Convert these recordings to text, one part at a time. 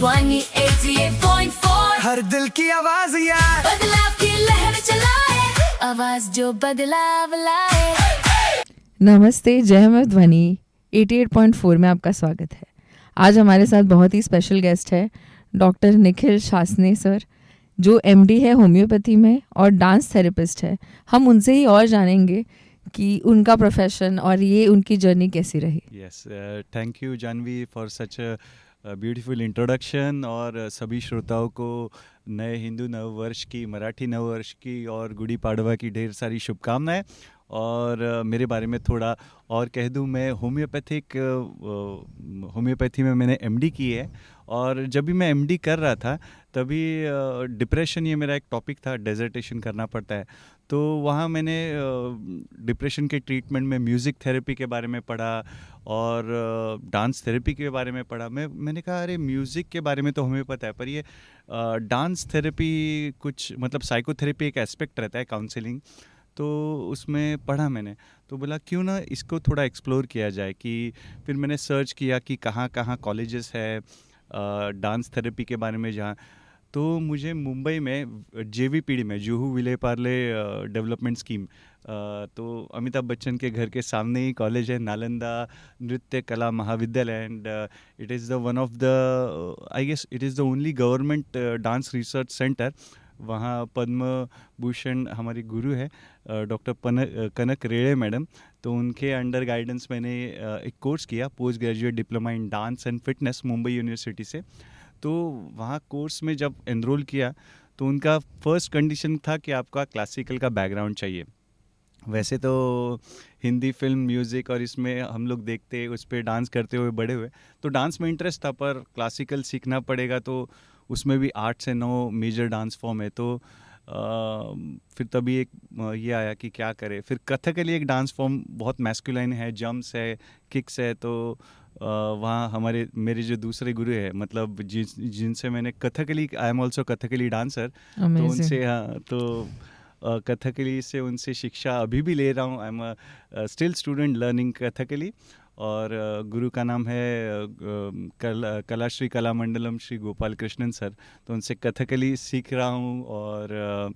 ध्वनि 88.4 हर दिल की आवाज यार, बदलाव की लहर चलाए, आवाज जो बदलाव लाए। नमस्ते, जय हिंद ध्वनि 88.4 में आपका स्वागत है। आज हमारे साथ बहुत ही स्पेशल गेस्ट है डॉक्टर निखिल शासने सर, जो एमडी है होम्योपैथी में और डांस थेरेपिस्ट है। हम उनसे ही और जानेंगे कि उनका प्रोफेशन और ये उनकी जर्नी कैसी रही। Yes, thank you Jahnavi for such a beautiful introduction. और सभी श्रोताओं को नए हिंदू नववर्ष की, मराठी नववर्ष की और गुड़ी पाड़वा की ढेर सारी शुभकामनाएं। और मेरे बारे में थोड़ा और कह दूं, मैं होम्योपैथी में मैंने एमडी की है। और जब भी मैं एमडी कर रहा था तभी डिप्रेशन, ये मेरा एक टॉपिक था, डेजर्टेशन करना पड़ता है। तो वहाँ मैंने डिप्रेशन के ट्रीटमेंट में म्यूज़िक थेरेपी के बारे में पढ़ा और डांस थेरेपी के बारे में पढ़ा। मैंने कहा अरे म्यूज़िक के बारे में तो हमें पता है, पर ये डांस थेरेपी कुछ मतलब साइकोथेरेपी एक एस्पेक्ट रहता है, काउंसलिंग, तो उसमें पढ़ा मैंने। तो बोला क्यों ना इसको थोड़ा एक्सप्लोर किया जाए। कि फिर मैंने सर्च किया कि कहाँ कहाँ कॉलेजेस है डांस थेरेपी के बारे में जहाँ। तो मुझे मुंबई में JVPD में जुहू विले पार्ले डेवलपमेंट स्कीम, तो अमिताभ बच्चन के घर के सामने ही कॉलेज है, Nalanda Nritya Kala Mahavidyalaya. And it is the one of the, I guess it is the only government dance research centre. वहाँ पद्म भूषण हमारी गुरु है डॉक्टर कनक रेड़े मैडम, तो उनके अंडर गाइडेंस मैंने एक कोर्स किया, post graduate diploma in dance and fitness, Mumbai university से। तो वहाँ कोर्स में जब एनरोल किया तो उनका फर्स्ट कंडीशन था कि आपका क्लासिकल का बैकग्राउंड चाहिए। वैसे तो हिंदी फिल्म, म्यूज़िक और इसमें हम लोग देखते, उस पर डांस करते हुए बड़े हुए, तो डांस में इंटरेस्ट था, पर क्लासिकल सीखना पड़ेगा। तो उसमें भी 8 से 9 मेजर डांस फॉर्म है। तो फिर तभी एक ये आया कि क्या करें। फिर कथकली एक डांस फॉर्म बहुत मैस्कुलाइन है, जंप्स है, किक्स है। तो वहाँ मेरे जो दूसरे गुरु है, मतलब जिनसे मैंने Kathakali, I am also Kathakali dancer, तो उनसे, हाँ, तो कथकली से उनसे शिक्षा अभी भी ले रहा हूँ। I am still student learning Kathakali. और गुरु का नाम है कला श्री कला मंडलम श्री गोपाल कृष्णन सर, तो उनसे कथकली सीख रहा हूँ। और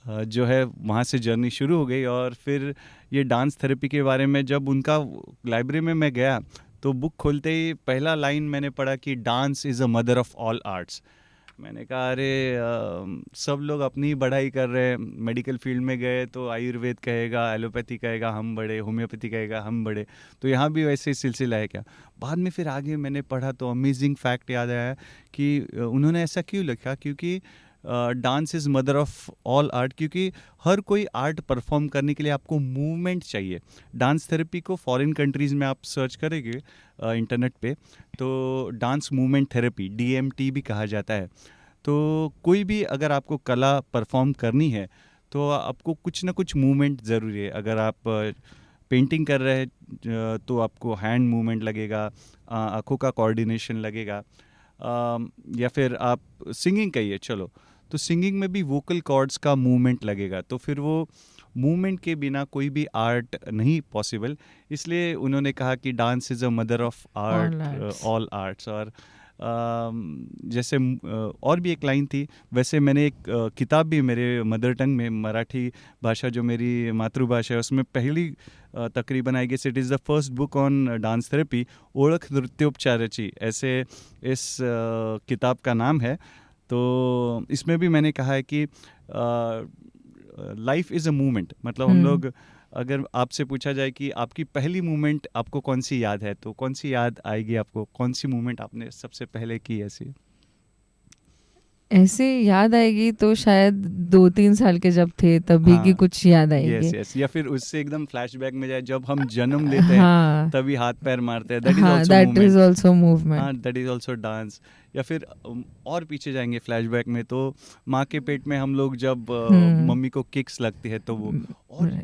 जो है वहाँ से जर्नी शुरू हो गई। और फिर ये डांस थेरेपी के बारे में जब उनका लाइब्रेरी में मैं गया तो बुक खोलते ही पहला लाइन मैंने पढ़ा कि dance is a mother of all arts. मैंने कहा अरे सब लोग अपनी ही बढ़ाई कर रहे हैं, मेडिकल फील्ड में गए तो आयुर्वेद कहेगा, एलोपैथी कहेगा हम बड़े, होम्योपैथी कहेगा हम बड़े, तो यहाँ भी वैसे ही सिलसिला है क्या। बाद में फिर आगे मैंने पढ़ा तो अमेजिंग फैक्ट याद आया कि उन्होंने ऐसा क्यों लिखा, क्योंकि dance is mother of all art, क्योंकि हर कोई आर्ट परफॉर्म करने के लिए आपको मूवमेंट चाहिए। डांस थेरेपी को फॉरेन कंट्रीज़ में आप सर्च करेंगे इंटरनेट पे तो डांस मूवमेंट थेरेपी, DMT भी कहा जाता है। तो कोई भी अगर आपको कला परफॉर्म करनी है तो आपको कुछ ना कुछ मूवमेंट ज़रूरी है। अगर आप पेंटिंग कर रहे हैं तो आपको हैंड मूवमेंट लगेगा, आँखों का कोऑर्डिनेशन लगेगा, या फिर आप सिंगिंग कहिए, चलो, तो सिंगिंग में भी वोकल कॉर्ड्स का मूवमेंट लगेगा। तो फिर वो मूवमेंट के बिना कोई भी आर्ट नहीं पॉसिबल। इसलिए उन्होंने कहा कि dance is a mother of art, all arts. और जैसे और भी एक लाइन थी, वैसे मैंने एक किताब भी मेरे मदर टंग में, मराठी भाषा जो मेरी मातृभाषा है, उसमें पहली तकरीबन I guess it is the first book on dance therapy, ओळख नृत्योपचाराची, ऐसे इस किताब का नाम है। तो इसमें भी मैंने कहा है कि लाइफ इज़ अ मूवमेंट। मतलब हम लोग, अगर आपसे पूछा जाए कि आपकी पहली मूवमेंट आपको कौन सी याद है, तो कौन सी याद आएगी आपको, कौन सी मूवमेंट आपने सबसे पहले की ऐसे याद आएगी तो शायद 2-3 साल के जब थे तभी की कुछ याद आएगी। यस, या फिर उससे एकदम फ्लैशबैक में जाए, जब हम जन्म लेते हैं तभी हाथ पैर मारते हैं, दैट इज आल्सो मूवमेंट। हाँ, दैट इज आल्सो डांस। या फिर और पीछे जाएंगे फ्लैशबैक में, तो माँ के पेट में हम लोग जब मम्मी को किक्स लगती है तो वो,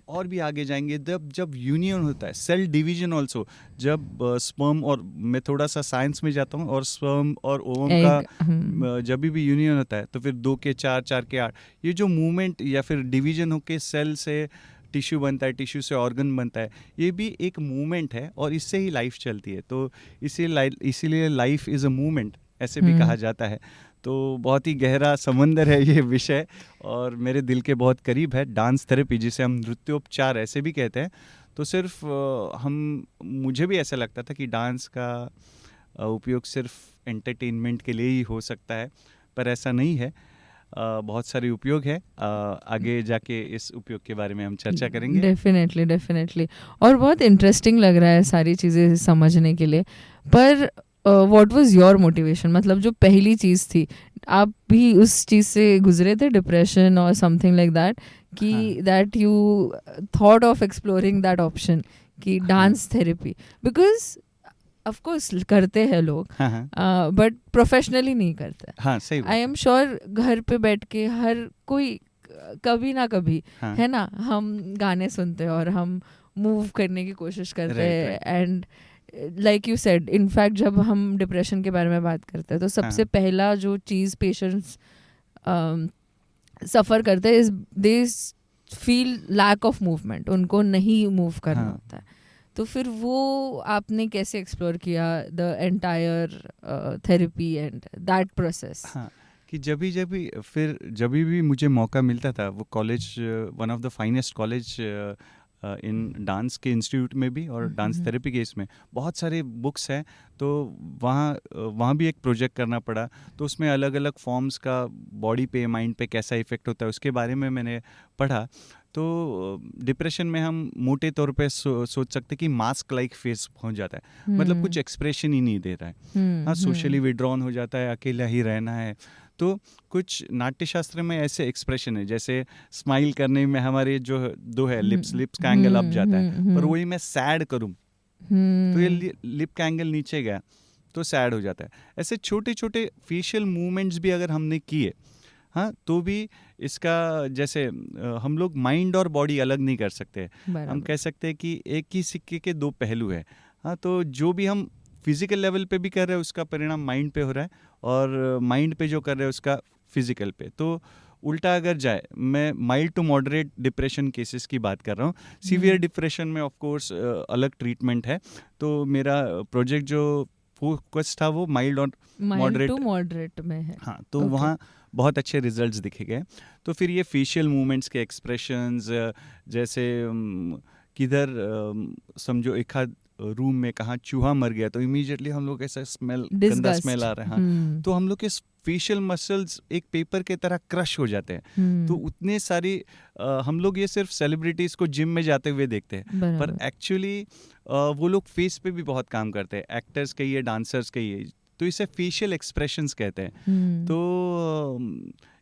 और भी आगे जाएंगे जब यूनियन होता है, सेल डिवीजन ऑल्सो, जब स्पर्म, और मैं थोड़ा सा साइंस में जाता हूँ, और स्पर्म और ओवम का जब भी यूनियन होता है तो फिर 2 के 4, 4 के 8, ये जो मूवमेंट या फिर डिवीजन होके सेल से टिश्यू बनता है, टिश्यू से ऑर्गन बनता है, ये भी एक मूवमेंट है और इससे ही लाइफ चलती है। तो इसीलिए लाइफ इज़ अ मूवमेंट। ऐसे भी कहा जाता है। तो बहुत ही गहरा समंदर है ये विषय और मेरे दिल के बहुत करीब है। डांस थेरेपी, जिसे हम नृत्योपचार ऐसे भी कहते हैं, तो सिर्फ मुझे भी ऐसा लगता था कि डांस का उपयोग सिर्फ एंटरटेनमेंट के लिए ही हो सकता है, पर ऐसा नहीं है। बहुत सारे उपयोग है। आगे जाके इस उपयोग के बारे में हम चर्चा करेंगे। डेफिनेटली और बहुत इंटरेस्टिंग लग रहा है सारी चीज़ें समझने के लिए। पर व्हाट वाज योर मोटिवेशन, मतलब जो पहली चीज़ थी, आप भी उस चीज़ से गुजरे थे, डिप्रेशन और समथिंग लाइक दैट, कि that you thought of exploring that option कि dance therapy, because of course करते हैं लोग बट प्रोफेशनली नहीं करते। हाँ, सही बात। आई एम श्योर घर पे बैठ के हर कोई कभी ना कभी है ना, हम गाने सुनते हैं और हम मूव करने की कोशिश करते हैं। And like you said, in fact जब हम डिप्रेशन के बारे में बात करते हैं तो सबसे पहला जो चीज़ पेशेंट्स सफ़र करते हैं is they feel lack of movement, उनको नहीं मूव करना होता है। तो फिर वो आपने कैसे एक्सप्लोर किया the entire therapy and that process? हाँ, कि जब भी मुझे मौका मिलता था, वो college one of the finest college in dance के इंस्टीट्यूट में भी और डांस थेरेपी के इसमें बहुत सारे बुक्स हैं, तो वहाँ भी एक प्रोजेक्ट करना पड़ा। तो उसमें अलग अलग फॉर्म्स का बॉडी पे, माइंड पे कैसा इफ़ेक्ट होता है उसके बारे में मैंने पढ़ा। तो डिप्रेशन में हम मोटे तौर पे सोच सकते कि मास्क लाइक फेस पहुंच जाता है, मतलब कुछ एक्सप्रेशन ही नहीं दे रहा है। हाँ, सोशली विड्रॉन हो जाता है, अकेला ही रहना है। तो कुछ नाट्यशास्त्र में ऐसे एक्सप्रेशन है, जैसे स्माइल करने में हमारे जो दो है लिप्स का एंगल अप जाता है, पर वही मैं सैड करूं तो ये लिप का एंगल नीचे गया तो सैड हो जाता है। ऐसे छोटे छोटे फेशियल मूवमेंट्स भी अगर हमने किए, हाँ, तो भी इसका जैसे हम लोग माइंड और बॉडी अलग नहीं कर सकते। हम कह सकते हैं कि एक ही सिक्के के दो पहलू है। हाँ, तो जो भी हम फिजिकल लेवल पे भी कर रहे हैं उसका परिणाम माइंड पे हो रहा है, और माइंड पे जो कर रहे हैं उसका फिजिकल पे। तो उल्टा अगर जाए, मैं mild to moderate depression cases की बात कर रहा हूँ। सीवियर डिप्रेशन में ऑफ कोर्स अलग ट्रीटमेंट है। तो मेरा प्रोजेक्ट जो फोकस था वो माइल्ड और मॉडरेट में है। हाँ, तो वहाँ बहुत अच्छे रिजल्ट्स दिखे गए। तो फिर ये फेशियल मूवमेंट्स के एक्सप्रेशंस, जैसे किधर समझो एक आध रूम में कहाँ चूहा मर गया तो इमीडिएटली हम लोग ऐसा गंदा स्मेल आ रहा है। हाँ, तो हम लोग के फेशियल मसल्स एक पेपर के तरह क्रश हो जाते हैं। तो उतने सारी हम लोग ये सिर्फ सेलिब्रिटीज को जिम में जाते हुए देखते हैं, पर एक्चुअली वो लोग फेस पे भी बहुत काम करते हैं। एक्टर्स कहिए, डांसर्स कहिए, तो इसे फेशियल एक्सप्रेशंस कहते हैं। तो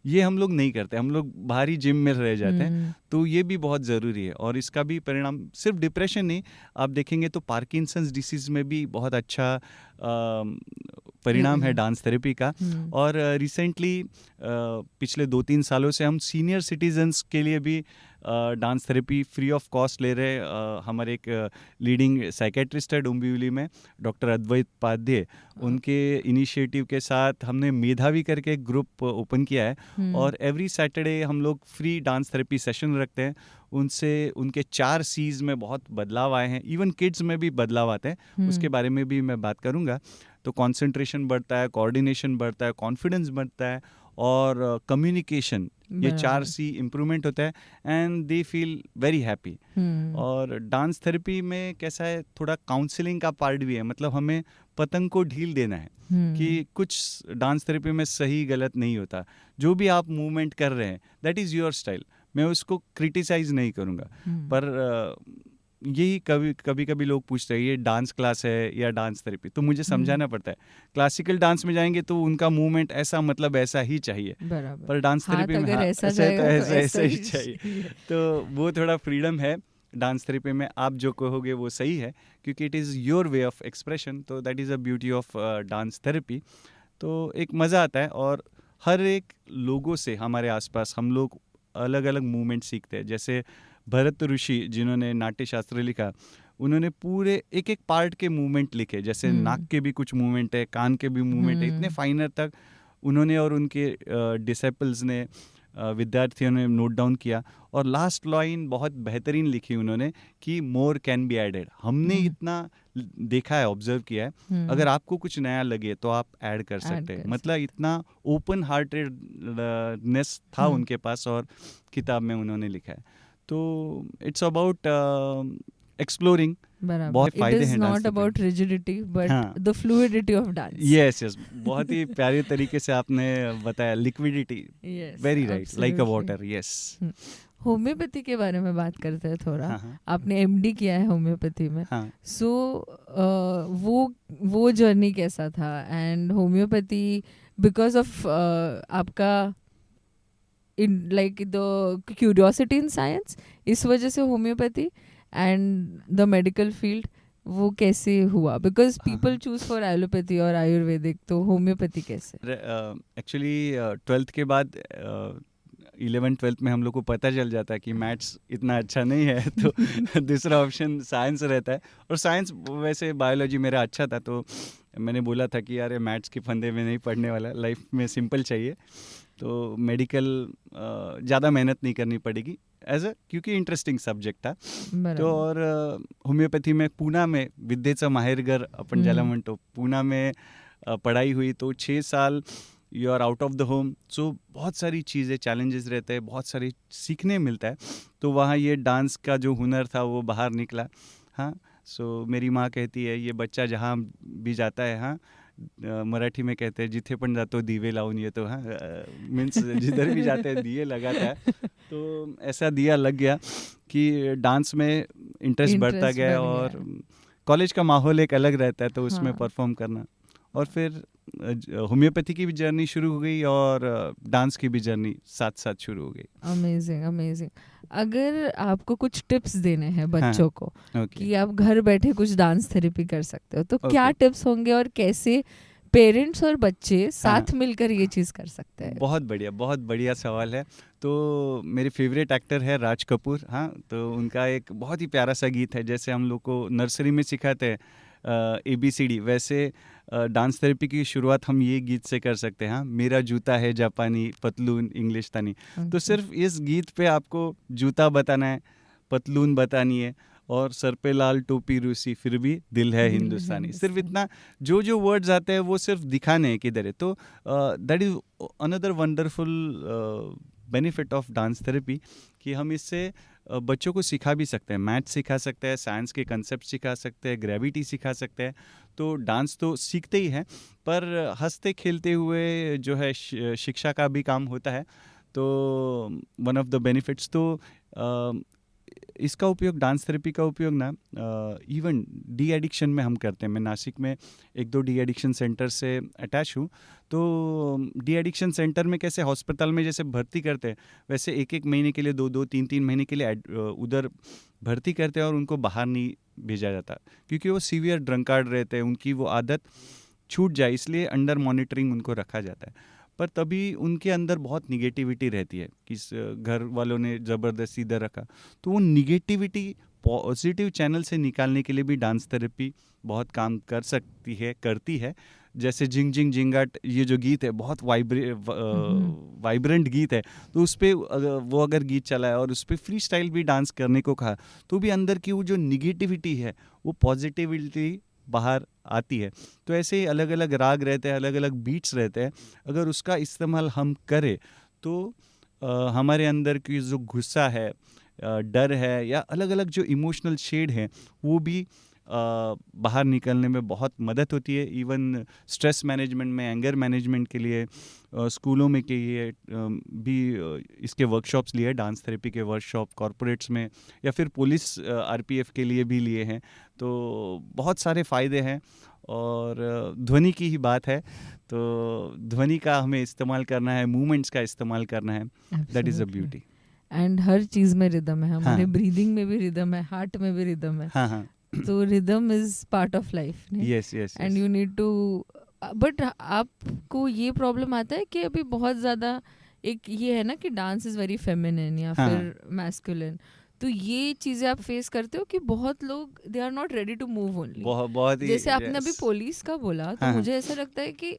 ये हम लोग नहीं करते, हम लोग बाहरी जिम में रह जाते हैं। तो ये भी बहुत ज़रूरी है, और इसका भी परिणाम सिर्फ डिप्रेशन नहीं, आप देखेंगे तो पार्किंसंस डिसीज़ में भी बहुत अच्छा परिणाम है डांस थेरेपी का। और रिसेंटली पिछले 2-3 सालों से हम सीनियर सिटीजन्स के लिए भी dance therapy free of cost ले रहे हैं। हमारे एक लीडिंग साइकेट्रिस्ट है डोंबिवली में, डॉक्टर अद्वैत पाध्य, उनके इनिशिएटिव के साथ हमने मेधावी करके एक ग्रुप ओपन किया है, और एवरी सैटरडे हम लोग फ्री डांस थेरेपी सेशन रखते हैं। उनसे उनके 4 C's में बहुत बदलाव आए हैं, इवन किड्स में भी बदलाव आते हैं, उसके बारे में भी मैं बात करूँगा। तो कंसंट्रेशन बढ़ता है, कोऑर्डिनेशन बढ़ता है, कॉन्फिडेंस बढ़ता है, और कम्युनिकेशन, ये 4 C इम्प्रूवमेंट होता है, and they feel very happy. और डांस थेरेपी में कैसा है, थोड़ा काउंसलिंग का पार्ट भी है, मतलब हमें पतंग को ढील देना है कि कुछ डांस थेरेपी में सही गलत नहीं होता। जो भी आप मूवमेंट कर रहे हैं दैट इज़ योर स्टाइल, मैं उसको क्रिटिसाइज नहीं करूँगा। पर यही कभी लोग पूछते हैं ये डांस क्लास है या डांस थेरेपी, तो मुझे समझाना पड़ता है। क्लासिकल डांस में जाएंगे तो उनका मूवमेंट ऐसा, मतलब ऐसा ही चाहिए, पर डांस थेरेपी में ऐसा ही चाहिए। तो वो थोड़ा फ्रीडम है डांस थेरेपी में, आप जो कहोगे वो सही है, क्योंकि it is your way of expression. तो that is a beauty of dance therapy. तो एक मज़ा आता है, और हर एक लोगों से हमारे आसपास हम लोग अलग अलग मूवमेंट सीखते हैं। जैसे भरत ऋषि जिन्होंने नाट्यशास्त्र लिखा, उन्होंने पूरे एक एक पार्ट के मूवमेंट लिखे, जैसे नाक के भी कुछ मूवमेंट है, कान के भी मूवमेंट है, इतने फाइनर तक उन्होंने और उनके डिसेपल्स ने विद्यार्थियों ने नोट डाउन किया। और लास्ट लाइन बहुत बेहतरीन लिखी उन्होंने कि मोर कैन बी एडेड। हमने इतना देखा है, ऑब्जर्व किया है, अगर आपको कुछ नया लगे तो आप ऐड कर सकते हैं। मतलब इतना ओपन हार्टेडनेस था उनके पास, और किताब में उन्होंने लिखा है। तो इट्स अबाउट एक्सप्लोरिंग। बहुत फायदे हैं। It is not about rigidity but the fluidity of dance. Yes, बहुत ही प्यारे तरीके से आपने बताया। लिक्विडिटी, वेरी राइट, लाइक अ वाटर। यस। होम्योपैथी के बारे में बात करते हैं थोड़ा। हाँ। आपने एमडी किया है होम्योपैथी में। हाँ। सो वो जर्नी कैसा था? एंड होम्योपैथी बिकॉज ऑफ आपका like the curiosity in science, इस वजह से homeopathy and the medical field, वो कैसे हुआ? Because people choose for allopathy और आयुर्वेदिक, तो होम्योपैथी कैसे? एक्चुअली 12th के बाद 11th-12th में हम लोग को पता चल जाता है कि मैथ्स इतना अच्छा नहीं है, तो दूसरा ऑप्शन साइंस रहता है। और साइंस, वैसे बायोलॉजी मेरा अच्छा था, तो मैंने बोला था कि यार मैथ्स के फंदे में नहीं पढ़ने वाला, लाइफ में सिंपल चाहिए। तो मेडिकल ज़्यादा मेहनत नहीं करनी पड़ेगी क्योंकि इंटरेस्टिंग सब्जेक्ट था। तो और होम्योपैथी में पुणे में विद्येचं माहेरघर आपण ज्याला म्हणतो, पुणे में पढ़ाई हुई। तो 6 साल you are out of the home, so बहुत सारी चीज़ें, चैलेंजेस रहते हैं, बहुत सारी सीखने मिलता है। तो वहाँ ये डांस का जो हुनर था वो बाहर निकला। हाँ, सो मेरी माँ कहती है ये बच्चा जहाँ भी जाता है, हाँ, मराठी में कहते हैं जिथे पण जातो दिवे लावून येतो। हाँ, मीन्स जिधर भी जाते हैं दिए लगाता है। तो ऐसा दिया लग गया कि डांस में इंटरेस्ट बढ़ता गया, और कॉलेज का माहौल एक अलग रहता है, तो उसमें परफॉर्म करना। और फिर होम्योपैथी की भी जर्नी शुरू हो गई, और डांस की भी जर्नी साथ साथ शुरू हो गई। Amazing, amazing. अगर आपको कुछ टिप्स देने हैं बच्चों को कि आप घर बैठे कुछ डांस थेरेपी कर सकते हो, तो क्या टिप्स होंगे और कैसे पेरेंट्स और बच्चे साथ मिलकर ये चीज़ कर सकते हैं? बहुत बढ़िया सवाल है। तो मेरे फेवरेट एक्टर है राज कपूर। हाँ, तो उनका एक बहुत ही प्यारा सा गीत है, जैसे हम लोग को नर्सरी में सिखाते हैं ABCD, वैसे डांस थेरेपी की शुरुआत हम ये गीत से कर सकते हैं। हाँ, मेरा जूता है जापानी, पतलून इंग्लिशतानी। तो सिर्फ इस गीत पे आपको जूता बताना है, पतलून बतानी है, और सर पे लाल टोपी रूसी, फिर भी दिल है हिंदुस्तानी। सिर्फ इतना, जो वर्ड्स आते हैं वो सिर्फ दिखाने हैं किधर है। तो that is another wonderful benefit of dance therapy, कि हम इससे बच्चों को सिखा भी सकते हैं। मैथ्स सिखा सकते हैं, साइंस के कंसेप्ट सिखा सकते हैं, ग्रेविटी सिखा सकते हैं। तो डांस तो सीखते ही हैं, पर हंसते खेलते हुए जो है शिक्षा का भी काम होता है। तो वन ऑफ द बेनिफिट्स, तो इसका उपयोग, डांस थेरेपी का उपयोग ना इवन डी एडिक्शन में हम करते हैं। मैं नासिक में 1-2 डी एडिक्शन सेंटर से अटैच हूँ। तो डी एडिक्शन सेंटर में कैसे हॉस्पिटल में जैसे भर्ती करते हैं, वैसे 1-1 महीने के लिए, 2-2, 3-3 महीने के लिए उधर भर्ती करते हैं, और उनको बाहर नहीं भेजा जाता, क्योंकि वो सीवियर ड्रंकार्ड रहते हैं, उनकी वो आदत छूट जाए, इसलिए अंडर मॉनिटरिंग उनको रखा जाता है। पर तभी उनके अंदर बहुत निगेटिविटी रहती है कि घर वालों ने ज़बरदस्ती इधर रखा। तो वो निगेटिविटी पॉजिटिव चैनल से निकालने के लिए भी डांस थेरेपी बहुत काम कर सकती है, करती है। जैसे जिंग जिंग जिंगाट, ये जो गीत है बहुत वाइब्रेंट गीत है, तो उस पर वो अगर गीत चला है और उस पर फ्री स्टाइल भी डांस करने को कहा, तो भी अंदर की वो जो निगेटिविटी है वो पॉजिटिविटी बाहर आती है। तो ऐसे ही अलग अलग राग रहते हैं, अलग अलग बीट्स रहते हैं, अगर उसका इस्तेमाल हम करें तो हमारे अंदर की जो गुस्सा है, डर है, या अलग अलग जो इमोशनल शेड है, वो भी बाहर निकलने में बहुत मदद होती है। इवन स्ट्रेस मैनेजमेंट में, एंगर मैनेजमेंट के लिए स्कूलों में के लिए भी इसके वर्कशॉप्स लिए, डांस थेरेपी के वर्कशॉप कॉरपोरेट्स में, या फिर पुलिस RPF के लिए भी लिए हैं। तो बहुत सारे फ़ायदे हैं। और ध्वनि की ही बात है, तो ध्वनि का हमें इस्तेमाल करना है, मूवमेंट्स का इस्तेमाल करना है, that is a beauty. And हर चीज़ में रिदम है, हमारे ब्रीदिंग में भी रिदम है, हार्ट में भी रिदम है। हाँ। तो rhythm is part of life. Yes. And you need to, but आपको ये प्रॉब्लम आता है कि अभी बहुत ज़्यादा एक ये है ना कि डांस इज़ वेरी फेमिनिन या फिर मैस्कुलिन, तो ये चीज़ें आप फेस करते हो कि बहुत लोग they are not ready to move only. बहुत ही, जैसे आपने अभी पुलिस का बोला, तो मुझे ऐसा लगता है कि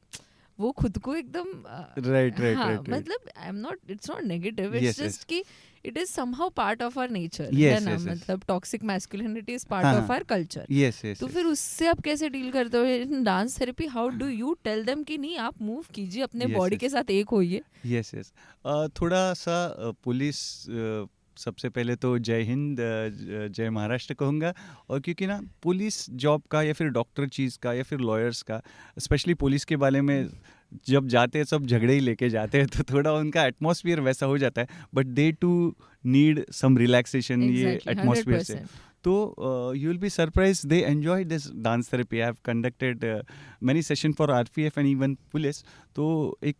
वो खुद को एकदम Right, right, हाँ, right, right. मतलब I am not, it's not negative, Yes, it's yes. Just कि it is somehow part of our nature, है Yes, ना, yes, yes. मतलब टॉक्सिक मैस्कुलिनिटी इज पार्ट हाँ, ऑफ हाँ. Our culture. Yes, yes, तो yes. फिर उससे आप कैसे डील करते हो in dance therapy? How do you tell them कि नहीं आप मूव कीजिए, अपने Yes, बॉडी yes. के साथ एक होइए? यस यस थोड़ा सा पुलिस सबसे पहले तो जय हिंद जय महाराष्ट्र कहूँगा. और क्योंकि ना पुलिस जॉब का या फिर डॉक्टर चीज़ का या फिर लॉयर्स का, स्पेशली पुलिस के बारे में जब जाते हैं सब झगड़े ही लेके जाते हैं, तो थोड़ा उनका एटमॉस्फेयर वैसा हो जाता है. But they too need some relaxation ये Exactly, एटमॉस्फेयर से. 100%. तो you will be surprise they enjoy this dance therapy. I have conducted many session for RPF and even police. तो एक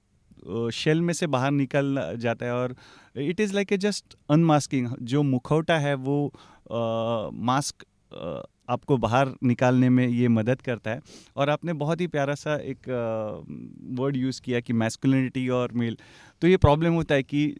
शेल में से बाहर निकल जाता है और it is like a just unmasking. जो मुखौटा है वो मास्क आपको बाहर निकालने में ये मदद करता है. और आपने बहुत ही प्यारा सा एक वर्ड यूज़ किया कि मैस्कुलिनिटी और मेल. तो ये प्रॉब्लम होता है कि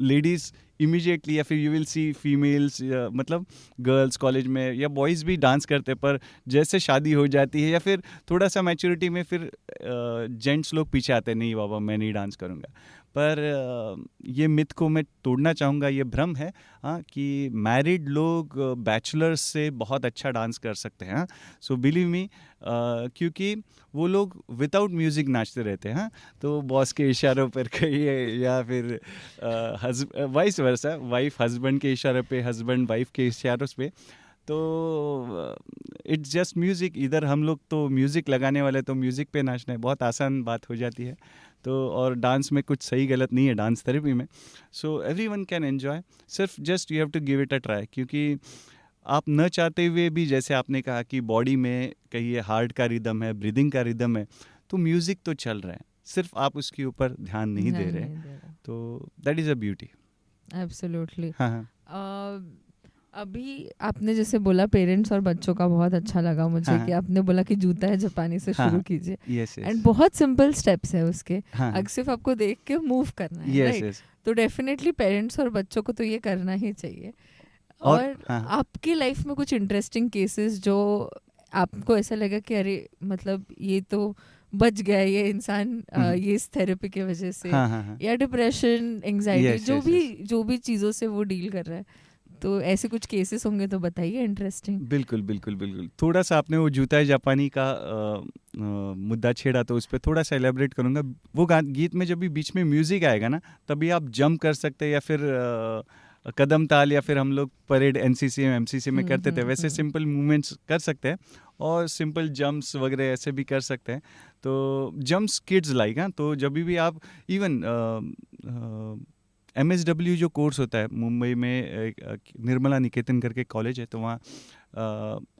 लेडीज़ इमीडिएटली या फिर यू विल सी फीमेल्स, मतलब गर्ल्स कॉलेज में या बॉयज़ भी डांस करते, पर जैसे शादी हो जाती है या फिर थोड़ा सा मैच्योरिटी में फिर जेंट्स लोग पीछे आते हैं, नहीं बाबा मैं नहीं डांस करूँगा. पर ये मिथ को मैं तोड़ना चाहूँगा. ये भ्रम है हाँ कि मैरिड लोग बैचलर्स से बहुत अच्छा डांस कर सकते हैं. सो बिलीव मी, क्योंकि वो लोग विदाउट म्यूज़िक नाचते रहते हैं. तो बॉस के इशारों पर कहिए या फिर वाइस वर्सा, वाइफ हस्बैंड के इशारे पे, हस्बैंड वाइफ के इशारों पे. तो इट्स जस्ट म्यूज़िक. इधर हम लोग तो म्यूज़िक लगाने वाले, तो म्यूज़िक पे नाचना है, बहुत आसान बात हो जाती है. तो और डांस में कुछ सही गलत नहीं है डांस थेरेपी में. सो एवरीवन कैन एन्जॉय, सिर्फ just you have to give it a try. क्योंकि आप न चाहते हुए भी, जैसे आपने कहा कि बॉडी में कहिए हार्ट का रिदम है, ब्रीदिंग का रिदम है, तो म्यूज़िक तो चल रहा है, सिर्फ आप उसके ऊपर ध्यान नहीं दे रहे. तो that is a beauty. Absolutely. हाँ हाँ. अभी आपने जैसे बोला पेरेंट्स और बच्चों का, बहुत अच्छा लगा मुझे हाँ. कि आपने बोला कि जूता है जापानी से हाँ. शुरू कीजिए. Yes and yes. बहुत सिंपल स्टेप्स है उसके, हाँ. अगर सिर्फ आपको देख के मूव करना है, यस राइट? यस. तो डेफिनेटली पेरेंट्स और बच्चों को तो ये करना ही चाहिए. और और हाँ. आपकी लाइफ में कुछ इंटरेस्टिंग केसेस जो आपको ऐसा लगा कि अरे मतलब ये तो बच गया ये इंसान ये इस थेरेपी की वजह से, हाँ हाँ हाँ. या डिप्रेशन, एंजाइटी, Yes, yes, जो भी चीज़ों से वो डील कर रहा है, तो ऐसे कुछ केसेस होंगे तो बताइए, इंटरेस्टिंग. बिल्कुल बिल्कुल बिल्कुल. थोड़ा सा आपने वो जूता है जापानी का मुद्दा छेड़ा, तो उस पर थोड़ा सा एलेबरेट करूँगा. वो गीत में जब भी बीच में म्यूज़िक आएगा ना, तभी आप जंप कर सकते हैं, या फिर कदम ताल, या फिर हम लोग परेड एनसीसी में एमसीसी में करते थे, वैसे सिंपल मूवमेंट्स कर सकते हैं. और सिंपल जंप्स वगैरह ऐसे भी कर सकते हैं. तो जंप्स किड्स लाइक. हाँ, तो जब भी आप इवन MSW जो कोर्स होता है मुंबई में, निर्मला निकेतन करके कॉलेज है, तो वहाँ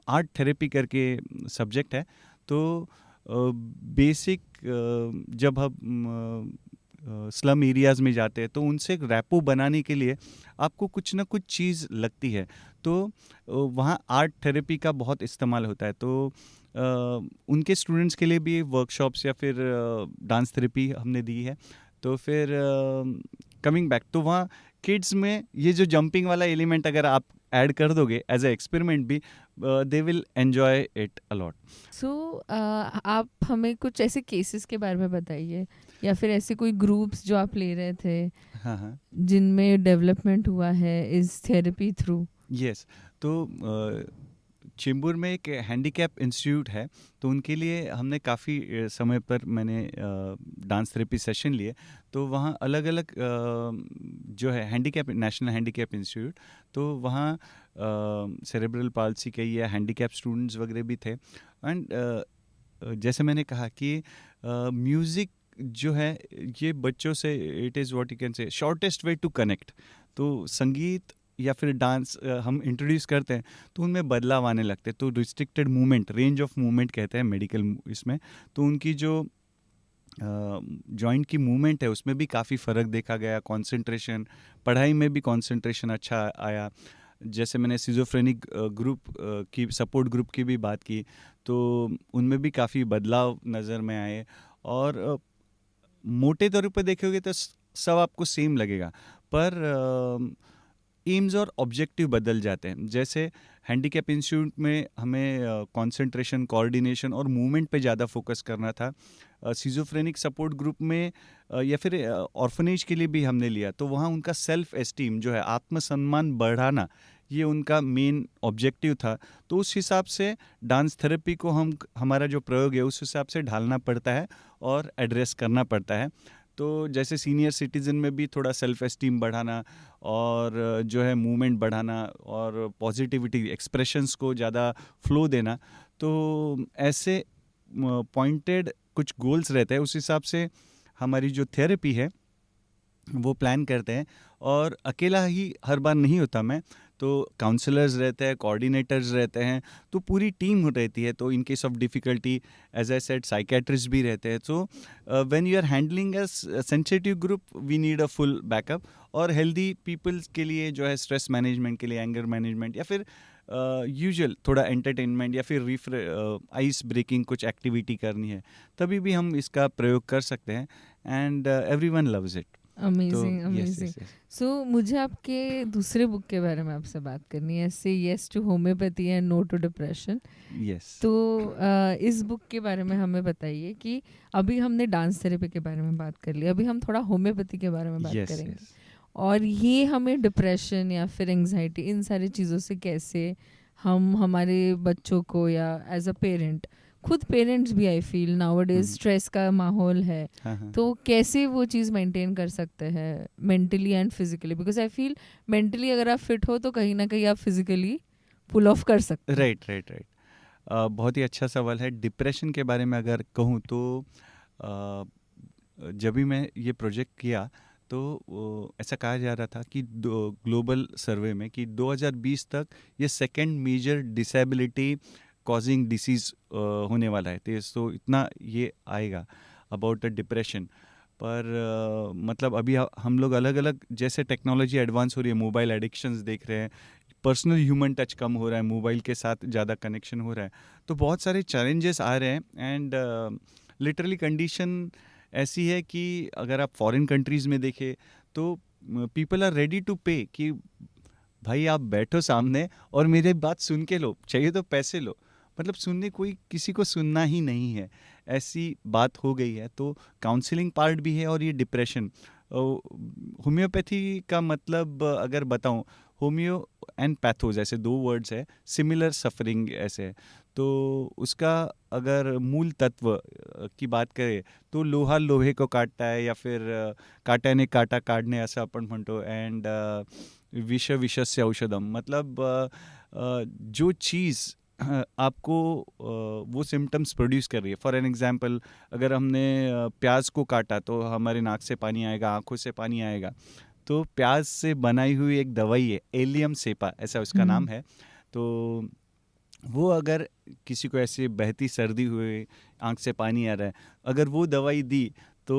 आर्ट थेरेपी करके सब्जेक्ट है. तो बेसिक जब हम स्लम एरियाज़ में जाते हैं, तो उनसे एक रैपो बनाने के लिए आपको कुछ ना कुछ चीज़ लगती है. तो वहाँ आर्ट थेरेपी का बहुत इस्तेमाल होता है. तो उनके स्टूडेंट्स के लिए भी वर्कशॉप्स या फिर डांस थेरेपी हमने दी है. तो फिर कमिंग बैक, तो वहाँ किड्स में ये जो जंपिंग वाला एलिमेंट अगर आप ऐड कर दोगे एज ए एक्सपेरिमेंट भी, they will enjoy it a lot. So आप हमें कुछ ऐसे केसेस के बारे में बताइए, या फिर ऐसे कोई ग्रुप्स जो आप ले रहे थे हाँ हाँ. जिनमें डेवलपमेंट हुआ है इस थेरेपी थ्रू. यस. तो चेंबूर में एक हैंडीकैप इंस्टीट्यूट है, तो उनके लिए हमने काफ़ी समय पर मैंने डांस थेरेपी सेशन लिए. तो वहाँ अलग अलग जो है हैंडीकैप, नेशनल हैंडीकैप इंस्टीट्यूट, तो वहाँ सेरेब्रल पाल्सी के या हैंडीकैप स्टूडेंट्स वगैरह भी थे. एंड जैसे मैंने कहा कि म्यूज़िक जो है ये बच्चों से, it is what you can say shortest way to connect. तो संगीत या फिर डांस हम इंट्रोड्यूस करते हैं, तो उनमें बदलाव आने लगते हैं. तो restricted movement, range of movement कहते हैं मेडिकल इसमें, तो उनकी जो जॉइंट की मूवमेंट है उसमें भी काफ़ी फ़र्क देखा गया. कंसंट्रेशन, पढ़ाई में भी कंसंट्रेशन अच्छा आया. जैसे मैंने सिजोफ्रेनिक ग्रुप की, सपोर्ट ग्रुप की भी बात की, तो उनमें भी काफ़ी बदलाव नज़र में आए. और मोटे तौर पर देखोगे तो सब आपको सेम लगेगा, पर एम्स और ऑब्जेक्टिव बदल जाते हैं। जैसे हैंडीकैप इंस्टीट्यूट में हमें कंसंट्रेशन, कोऑर्डिनेशन और मूवमेंट पे ज़्यादा फोकस करना था। सिजोफ्रेनिक सपोर्ट ग्रुप में या फिर ऑर्फनेज के लिए भी हमने लिया, तो वहाँ उनका सेल्फ एस्टीम जो है, आत्मसम्मान बढ़ाना, ये उनका मेन ऑब्जेक्टिव था। तो उस हिसाब से डांस थेरेपी को हमारा जो प्रयोग है उस हिसाब से ढालना पड़ता है और एड्रेस करना पड़ता है। तो जैसे सीनियर सिटीज़न में भी थोड़ा सेल्फ एस्टीम बढ़ाना और जो है मूवमेंट बढ़ाना और पॉजिटिविटी एक्सप्रेशंस को ज़्यादा फ्लो देना, तो ऐसे पॉइंटेड कुछ गोल्स रहते हैं। उस हिसाब से हमारी जो थेरेपी है वो प्लान करते हैं। और अकेला ही हर बार नहीं होता मैं, तो काउंसलर्स रहते हैं, कोऑर्डिनेटर्स रहते हैं, तो पूरी टीम रहती है। तो in case of difficulty as I said psychiatrist भी रहते हैं। So when you are handling a sensitive group we need a full backup. और हेल्दी पीपल्स के लिए जो है स्ट्रेस मैनेजमेंट के लिए एंगर मैनेजमेंट या फिर यूजुअल थोड़ा एंटरटेनमेंट या फिर आइस ब्रेकिंग कुछ एक्टिविटी करनी है, तभी भी हम इसका प्रयोग कर सकते हैं। And everyone loves it. Amazing amazing. So मुझे आपके दूसरे बुक के बारे में आपसे बात करनी है, say yes to homeopathy and no to depression. Yes. तो इस बुक के बारे में हमें बताइए कि अभी हमने डांस थेरेपी के बारे में बात कर ली, अभी हम थोड़ा होम्योपैथी के बारे में बात करेंगे। और ये हमें डिप्रेशन या फिर एंग्जाइटी, इन सारी चीज़ों से कैसे हम हमारे बच्चों को, या एज अ पेरेंट, खुद पेरेंट्स भी आई फील नाउअडेज स्ट्रेस का माहौल है, तो कैसे वो चीज़ मेंटेन कर सकते हैं mentally and physically, because I feel mentally अगर आप फिट हो तो कहीं ना कहीं आप फिजिकली पुल ऑफ कर सकते हैं। राइट। बहुत ही अच्छा सवाल है। डिप्रेशन के बारे में अगर कहूँ तो जब भी मैं ये प्रोजेक्ट किया तो ऐसा कहा जा रहा था कि ग्लोबल सर्वे में कि 2020 तक ये second major disability causing disease होने वाला है। तो इतना ये आएगा अबाउट द डिप्रेशन। पर मतलब अभी हम लोग अलग अलग जैसे टेक्नोलॉजी एडवांस हो रही है, मोबाइल एडिक्शंस देख रहे हैं, पर्सनल ह्यूमन टच कम हो रहा है, मोबाइल के साथ ज़्यादा कनेक्शन हो रहा है, तो बहुत सारे चैलेंजेस आ रहे हैं। एंड लिटरली कंडीशन ऐसी है कि अगर आप फॉरेन कंट्रीज़ में देखें तो पीपल आर रेडी टू पे कि भाई आप बैठो सामने और मेरी बात सुन के लो, चाहिए तो पैसे लो, मतलब सुनने कोई किसी को सुनना ही नहीं है, ऐसी बात हो गई है। तो काउंसलिंग पार्ट भी है और ये डिप्रेशन। होम्योपैथी का मतलब अगर बताऊं, होम्यो एंड पैथोज ऐसे दो वर्ड्स है, सिमिलर सफरिंग ऐसे है। तो उसका अगर मूल तत्व की बात करें तो लोहा लोहे को काटता है, या फिर काट्याने काटा काढणे असं आपण म्हणतो। एंड विष विषस्य औषधम, मतलब जो चीज़ आपको वो सिम्टम्स प्रोड्यूस कर रही है। फॉर एन एग्जांपल, अगर हमने प्याज को काटा तो हमारे नाक से पानी आएगा, आंखों से पानी आएगा। तो प्याज से बनाई हुई एक दवाई है, एलियम सेपा ऐसा उसका नाम है। तो वो अगर किसी को ऐसे बहती सर्दी हुई, आंख से पानी आ रहा है, अगर वो दवाई दी तो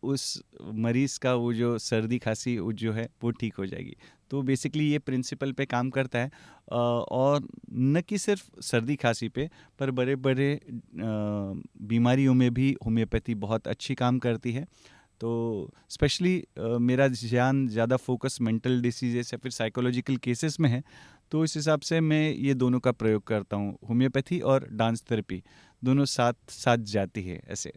उस मरीज़ का वो जो सर्दी खांसी वो जो है वो ठीक हो जाएगी। तो बेसिकली ये प्रिंसिपल पे काम करता है। और न कि सिर्फ सर्दी खांसी पे, पर बड़े बड़े बीमारियों में भी होम्योपैथी बहुत अच्छी काम करती है। तो स्पेशली मेरा ध्यान ज़्यादा फोकस मेंटल डिसीजेस या फिर साइकोलॉजिकल केसेस में है, तो इस हिसाब से मैं ये दोनों का प्रयोग करता हूँ। होम्योपैथी और डांस थेरेपी दोनों साथ साथ जाती है ऐसे।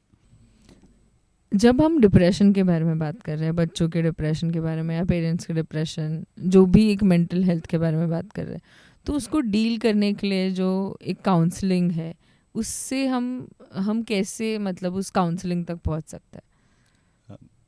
जब हम डिप्रेशन के बारे में बात कर रहे हैं, बच्चों के डिप्रेशन के बारे में या पेरेंट्स के डिप्रेशन, जो भी एक मेंटल हेल्थ के बारे में बात कर रहे हैं, तो उसको डील करने के लिए जो एक काउंसलिंग है, उससे हम कैसे मतलब उस काउंसलिंग तक पहुंच सकते हैं?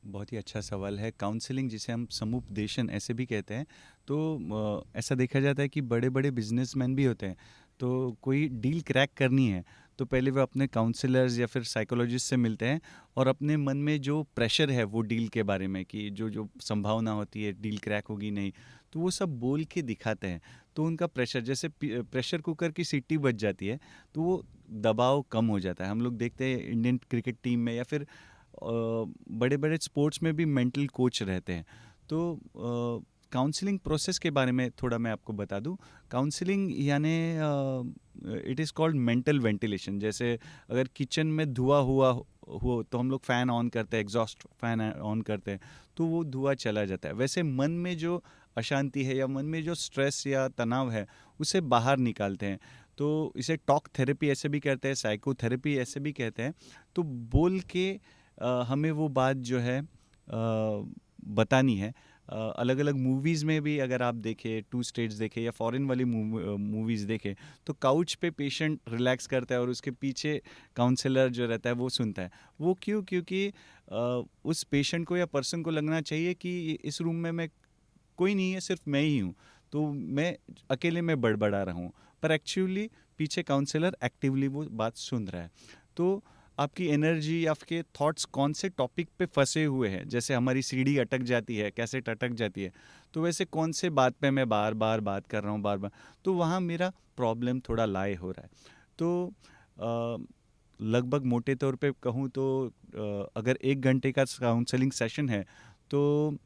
बहुत ही अच्छा सवाल है। काउंसलिंग जिसे हम समुपदेशन ऐसे भी कहते हैं, तो ऐसा देखा जाता है कि बड़े बड़े बिजनेसमैन भी होते हैं, तो कोई डील क्रैक करनी है तो पहले वो अपने काउंसलर्स या फिर साइकोलॉजिस्ट से मिलते हैं और अपने मन में जो प्रेशर है वो डील के बारे में, कि जो संभावना होती है डील क्रैक होगी नहीं, तो वो सब बोल के दिखाते हैं। तो उनका प्रेशर, जैसे प्रेशर कुकर की सीटी बच जाती है तो वो दबाव कम हो जाता है। हम लोग देखते हैं इंडियन क्रिकेट टीम में या फिर बड़े बड़े स्पोर्ट्स में भी मेंटल कोच रहते हैं। तो काउंसलिंग प्रोसेस के बारे में थोड़ा मैं आपको बता दूं। काउंसलिंग यानी it is called mental ventilation. जैसे अगर किचन में धुआं हो तो हम लोग फ़ैन ऑन करते हैं, एग्जॉस्ट फैन ऑन करते हैं, तो वो धुआं चला जाता है। वैसे मन में जो अशांति है या मन में जो स्ट्रेस या तनाव है उसे बाहर निकालते हैं। तो इसे टॉक थेरेपी ऐसे भी कहते हैं, साइकोथेरेपी ऐसे भी कहते हैं। तो बोल के हमें वो बात जो है बतानी है। अलग अलग मूवीज़ में भी अगर आप देखें, 2 स्टेट्स देखें या फॉरेन वाली मूवीज़ देखें, तो काउच पे पेशेंट रिलैक्स करता है और उसके पीछे काउंसलर जो रहता है वो सुनता है। वो क्यों? क्योंकि उस पेशेंट को या पर्सन को लगना चाहिए कि इस रूम में मैं कोई नहीं है, सिर्फ मैं ही हूँ, तो मैं अकेले में बड़बड़ा रहा हूँ, पर एक्चुअली पीछे काउंसलर एक्टिवली वो बात सुन रहा है। तो आपकी एनर्जी, आपके थॉट्स कौन से टॉपिक पे फंसे हुए हैं, जैसे हमारी सीढ़ी अटक जाती है, कैसेट अटक जाती है, तो वैसे कौन से बात पे मैं बार बार बात कर रहा हूँ, बार बार, तो वहाँ मेरा प्रॉब्लम थोड़ा लाए हो रहा है। तो लगभग मोटे तौर पे कहूँ तो अगर 1 घंटे का काउंसलिंग सेशन है तो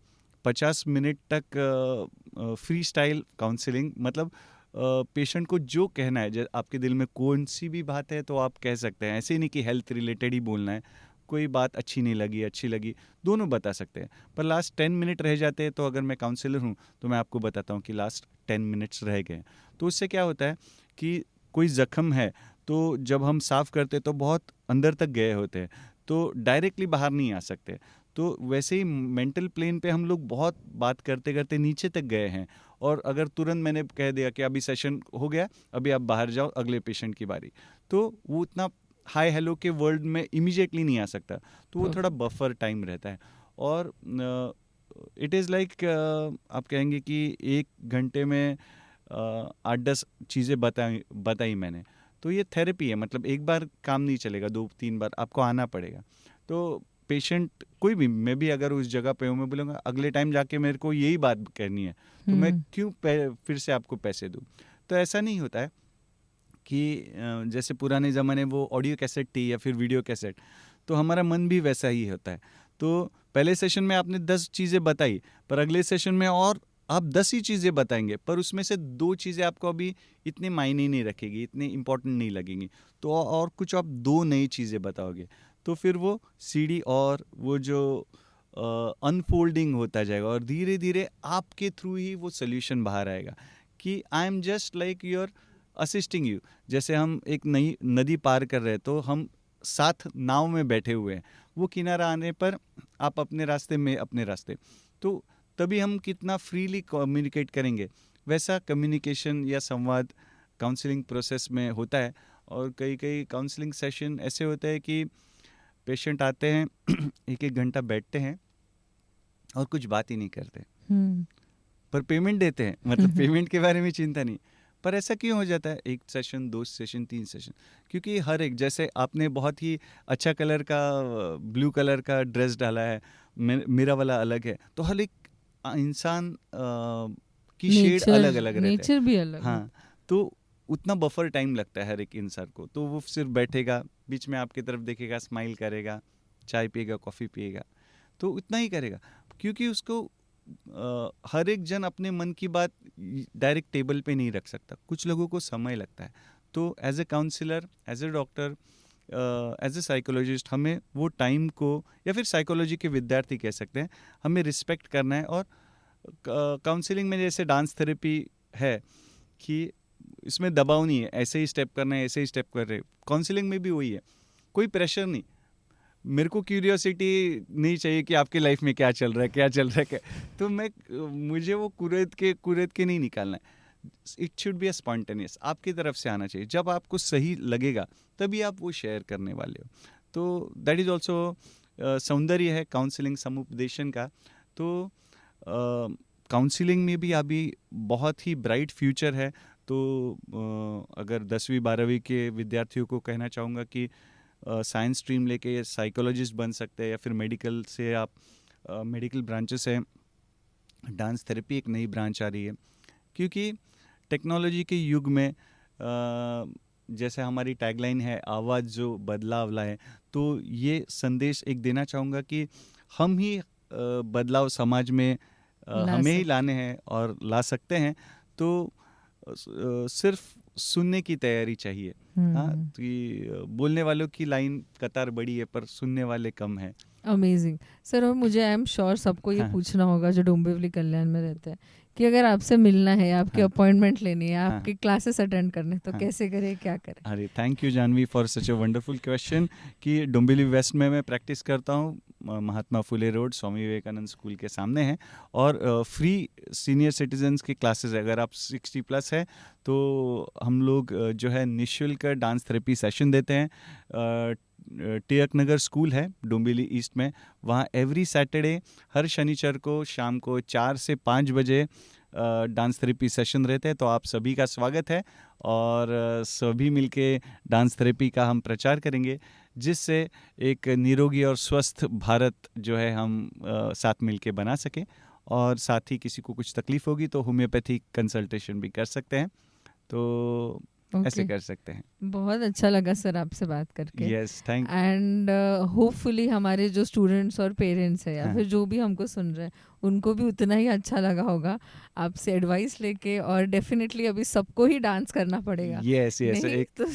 50 मिनट तक फ्री स्टाइल काउंसलिंग, मतलब पेशेंट को जो कहना है, आपके दिल में कौन सी भी बात है तो आप कह सकते हैं। ऐसे ही नहीं कि हेल्थ रिलेटेड ही बोलना है, कोई बात अच्छी नहीं लगी, अच्छी लगी, दोनों बता सकते हैं। पर लास्ट 10 मिनट रह जाते हैं, तो अगर मैं काउंसलर हूँ तो मैं आपको बताता हूँ कि लास्ट 10 मिनट्स रह गए। तो उससे क्या होता है कि कोई ज़ख्म है तो जब हम साफ़ करते तो बहुत अंदर तक गए होते हैं, तो डायरेक्टली बाहर नहीं आ सकते। तो वैसे ही मेंटल प्लेन पे हम लोग बहुत बात करते करते नीचे तक गए हैं, और अगर तुरंत मैंने कह दिया कि अभी सेशन हो गया, अभी आप बाहर जाओ, अगले पेशेंट की बारी, तो वो उतना हाई हेलो के वर्ल्ड में इमीडिएटली नहीं आ सकता। तो वो थोड़ा बफर टाइम रहता है। और इट इज़ लाइक आप कहेंगे कि 1 घंटे में 8-10 चीज़ें बताई मैंने, तो ये थेरेपी है। मतलब एक बार काम नहीं चलेगा, 2-3 बार आपको आना पड़ेगा। तो पेशेंट कोई भी, मैं भी अगर उस जगह पे हूँ, मैं बोलूँगा अगले टाइम जाके मेरे को यही बात करनी है, तो मैं क्यों फिर से आपको पैसे दूँ। तो ऐसा नहीं होता है कि जैसे पुराने ज़माने वो ऑडियो कैसेट थी या फिर वीडियो कैसेट, तो हमारा मन भी वैसा ही होता है। तो पहले सेशन में आपने 10 चीज़ें बताई, पर अगले सेशन में और आप 10 ही चीज़ें बताएंगे, पर उसमें से 2 चीज़ें आपको अभी इतने मायने नहीं रखेगी, इतनी इम्पोर्टेंट नहीं लगेंगी, तो और कुछ आप 2 नई चीज़ें बताओगे, तो फिर वो सीढ़ी और वो जो अनफोल्डिंग होता जाएगा, और धीरे धीरे आपके थ्रू ही वो सोल्यूशन बाहर आएगा कि I am just like your assisting you. जैसे हम एक नई नदी पार कर रहे हैं, तो हम साथ नाव में बैठे हुए हैं, वो किनारा आने पर आप अपने रास्ते में अपने रास्ते, तो तभी हम कितना फ्रीली कम्युनिकेट करेंगे। वैसा कम्युनिकेशन या संवाद काउंसलिंग प्रोसेस में होता है। और कई काउंसलिंग सेशन ऐसे होते हैं कि पेशेंट आते हैं 1-1 घंटा बैठते हैं और कुछ बात ही नहीं करते, पर पेमेंट देते हैं, मतलब पेमेंट के बारे में चिंता नहीं। पर ऐसा क्यों हो जाता है? 1 सेशन, 2 सेशन, 3 सेशन, क्योंकि हर एक, जैसे आपने बहुत ही अच्छा कलर का ब्लू कलर का ड्रेस डाला है, मेरा वाला अलग है, तो हर एक इंसान की शेड अलग अलग रहता है, नेचर भी अलग। हाँ, तो उतना बफर टाइम लगता है हर एक इंसान को। तो वो सिर्फ बैठेगा, बीच में आपकी तरफ देखेगा, स्माइल करेगा, चाय पिएगा, कॉफ़ी पिएगा, तो उतना ही करेगा, क्योंकि उसको हर एक जन अपने मन की बात डायरेक्ट टेबल पे नहीं रख सकता, कुछ लोगों को समय लगता है। तो as a counsellor, as a doctor, as a psychologist, हमें वो टाइम को, या फिर साइकोलॉजी के विद्यार्थी कह सकते हैं, हमें रिस्पेक्ट करना है। और काउंसलिंग में जैसे डांस थेरेपी है कि इसमें दबाव नहीं है, ऐसे ही स्टेप करना है, ऐसे ही स्टेप कर रहे, काउंसलिंग में भी वही है, कोई प्रेशर नहीं। मेरे को क्यूरियोसिटी नहीं चाहिए कि आपके लाइफ में क्या चल रहा है, क्या चल रहा है, तो मुझे वो कुरेद के नहीं निकालना है। It should be a spontaneous, आपकी तरफ से आना चाहिए। जब आपको सही लगेगा तभी आप वो शेयर करने वाले हो। तो दैट इज़ ऑल्सो सौंदर्य है काउंसलिंग, समुपदेशन का। तो काउंसलिंग में भी अभी बहुत ही ब्राइट फ्यूचर है। तो अगर 10वीं 12वीं के विद्यार्थियों को कहना चाहूँगा कि साइंस स्ट्रीम लेके साइकोलॉजिस्ट बन सकते हैं, या फिर मेडिकल से आप मेडिकल ब्रांचेस है, डांस थेरेपी एक नई ब्रांच आ रही है, क्योंकि टेक्नोलॉजी के युग में जैसे हमारी टैगलाइन है, आवाज़ जो बदलाव लाए, तो ये संदेश एक देना चाहूँगा कि हम ही बदलाव समाज में हमें ही लाने हैं और ला सकते हैं, तो सिर्फ सुनने की तैयारी चाहिए। हाँ, तो ये बोलने वालों की लाइन कतार बड़ी है पर सुनने वाले कम हैं। Amazing sir. और मुझे आई एम श्योर सबको ये हाँ। पूछना होगा जो डोंबिवली कल्याण में रहते हैं कि अगर आपसे मिलना है, आपकी हाँ। अपॉइंटमेंट लेनी है, हाँ। आपके क्लासेस अटेंड करने, तो हाँ। कैसे करें, क्या करें? अरे thank you Jahnavi for such a wonderful question. कि डोंबिवली वेस्ट में मैं प्रैक्टिस करता हूँ, महात्मा फुले रोड स्वामी विवेकानंद स्कूल के सामने है, और फ्री सीनियर सिटीजन्स की क्लासेस है। अगर आप 60+ है तो हम लोग जो है निःशुल्क डांस थेरेपी सेशन देते हैं। टिळक नगर स्कूल है डोंबिवली ईस्ट में, वहाँ एवरी सैटरडे हर शनिचर को शाम को 4 से 5 बजे डांस थेरेपी सेशन रहते हैं। तो आप सभी का स्वागत है, और सभी मिलके डांस थेरेपी का हम प्रचार करेंगे, जिससे एक निरोगी और स्वस्थ भारत जो है हम साथ मिलके बना सकें। और साथ ही किसी को कुछ तकलीफ होगी तो होम्योपैथिक कंसल्टेशन भी कर सकते हैं, तो ऐसे कर सकते हैं। बहुत अच्छा लगा सर आपसे बात करके। यस, थैंक एंड होपफुली हमारे जो स्टूडेंट्स और पेरेंट्स हैं या हाँ। फिर जो भी हमको सुन रहे हैं उनको भी उतना ही अच्छा लगा होगा आपसे एडवाइस लेके। और डेफिनेटली अभी सबको ही डांस करना पड़ेगा। यस यस नहीं एक तो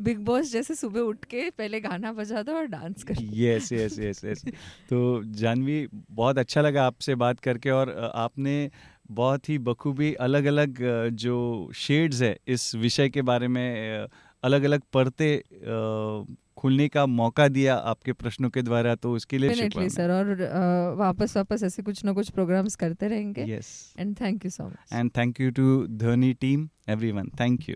बिग बॉस जैसे सुबह उठ के पहले गाना बजा दो और डांस कर। यस यस यस यस तो जानवी बहुत अच्छा लगा आपसे बात करके, और आपने बहुत ही बखूबी अलग अलग जो शेड्स है इस विषय के बारे में, अलग अलग परतें खुलने का मौका दिया आपके प्रश्नों के द्वारा, तो उसके लिए डेफिनेटली सर। और वापस ऐसे कुछ ना कुछ प्रोग्राम्स करते रहेंगे। Yes, and thank you so much. And thank you to Dhwani team, everyone, thank you.